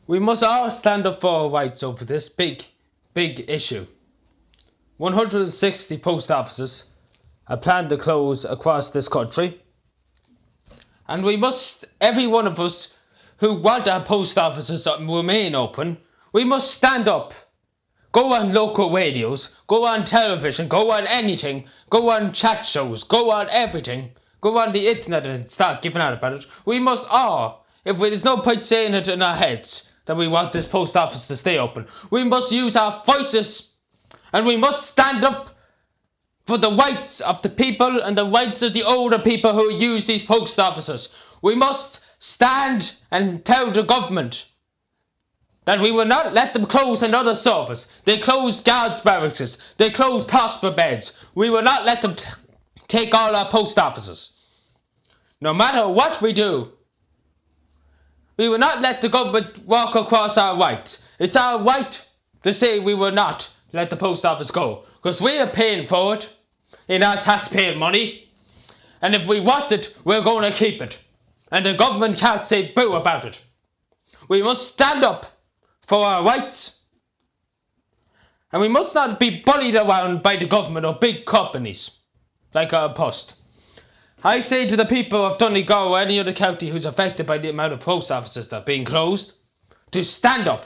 We must all stand up for our rights over this big issue. 160 post offices are planned to close across this country. And we must, every one of us who want our post offices to remain open, we must stand up. Go on local radios, go on television, go on anything, go on chat shows, go on everything. Go on the internet and start giving out about it. We must all, there's no point saying it in our heads that we want this post office to stay open. We must use our voices and we must stand up for the rights of the people and the rights of the older people who use these post offices. We must stand and tell the government that we will not let them close another service. They closed guards' barracks. They closed hospital beds. We will not let them take all our post offices. No matter what we do, we will not let the government walk across our rights. It's our right to say we will not let the post office go, because we are paying for it in our taxpaying money, and if we want it, we're going to keep it, and the government can't say boo about it. We must stand up for our rights, and we must not be bullied around by the government or big companies like our Post. I say to the people of Donegal or any other county who's affected by the amount of post offices that are being closed, to stand up.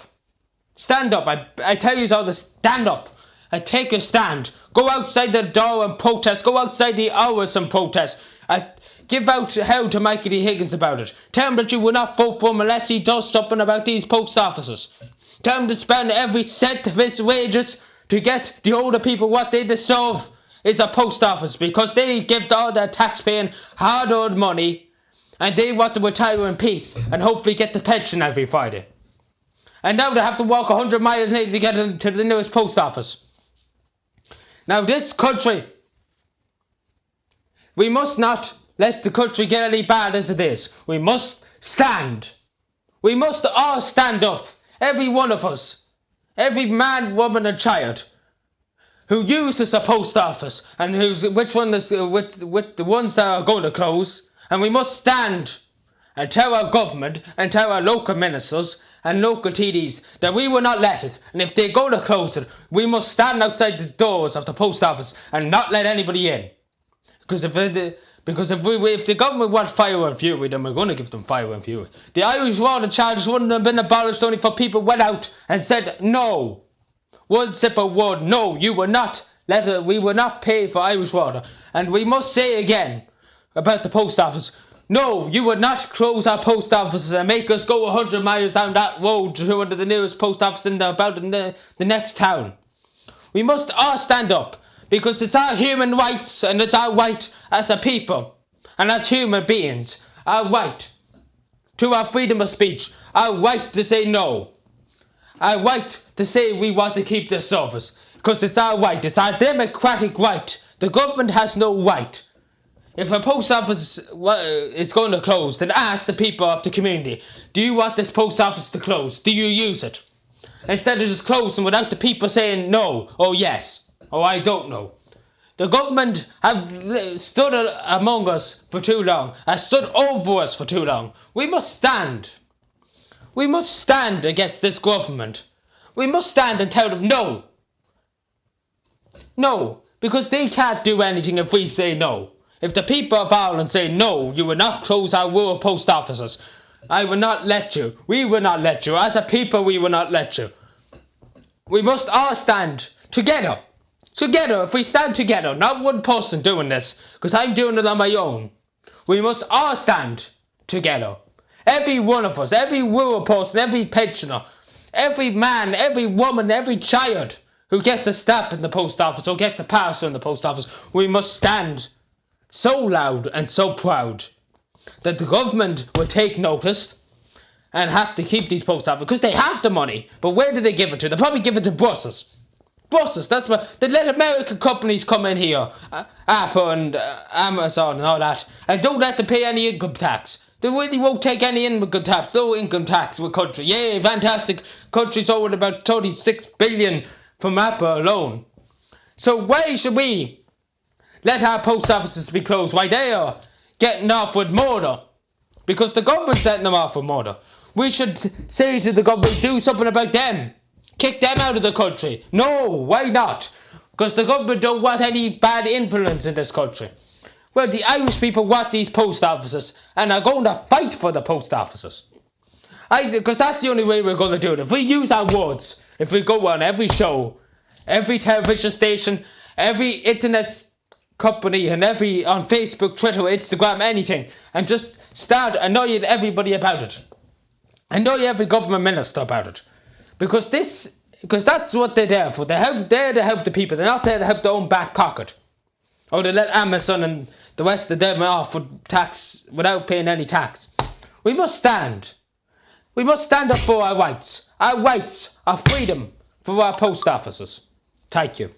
Stand up. I tell you all to stand up and take a stand. Go outside the door and protest. Go outside the hours and protest. Give out hell to Mikey D. Higgins about it. Tell him that you will not vote for him unless he does something about these post offices. Tell him to spend every cent of his wages to get the older people what they deserve is a post office, because they give all their tax-paying, hard-earned money and they want to retire in peace and hopefully get the pension every Friday. And now they have to walk 100 miles to get to the nearest post office. Now this country, we must not let the country get any bad as it is. We must stand. We must all stand up. Every one of us. Every man, woman and child who uses a post office and which one is with the ones that are going to close. And we must stand and tell our government and tell our local ministers and local TDs that we will not let it. And if they go to close it, we must stand outside the doors of the post office and not let anybody in. Because if the government wants fire and fury, then we're going to give them fire and fury. The Irish water charges wouldn't have been abolished only for people went out and said no. One simple word, no, you will not we will not pay for Irish water. And we must say again about the post office, no, you would not close our post offices and make us go 100 miles down that road to the nearest post office in the next town. We must all stand up, because it's our human rights and it's our right as a people and as human beings, our right to our freedom of speech, our right to say no, our right to say we want to keep this service, because it's our right, it's our democratic right. The government has no right. If a post office is going to close, then ask the people of the community, do you want this post office to close? Do you use it? Instead of just closing without the people saying no, or yes, or I don't know. The government have stood among us for too long, has stood over us for too long. We must stand. We must stand against this government. We must stand and tell them no. No, because they can't do anything if we say no. If the people of Ireland say no, you will not close our rural post offices, I will not let you. We will not let you. As a people, we will not let you. We must all stand together. Together, if we stand together, not one person doing this, because I'm doing it on my own. We must all stand together. Every one of us, every rural person, every pensioner, every man, every woman, every child who gets a stamp in the post office or gets a parcel in the post office, we must stand so loud and so proud that the government will take notice and have to keep these post offices, because they have the money. But where do they give it to? They probably give it to buses. Buses, that's what they let American companies come in here, Apple and Amazon and all that, and don't let them pay any income tax. They really won't take any income tax, no income tax with country. Yay, fantastic. Country's owing about 36 billion from Apple alone. So why should we let our post offices be closed? Why they are getting off with murder? Because the government's letting them off with murder. We should say to the government, do something about them. Kick them out of the country. No, why not? Because the government don't want any bad influence in this country. Well, the Irish people want these post offices and are going to fight for the post offices. Because that's the only way we're going to do it. If we use our words, if we go on every show, every television station, every internet company, and on Facebook, Twitter, Instagram, anything, and just start annoying everybody about it. Annoy every government minister about it. Because that's what they're there for. They're there to help the people. They're not there to help their own back pocket. Or to let Amazon and the rest of them off with tax without paying any tax. We must stand. We must stand up for our rights. Our rights, our freedom for our post offices. Thank you.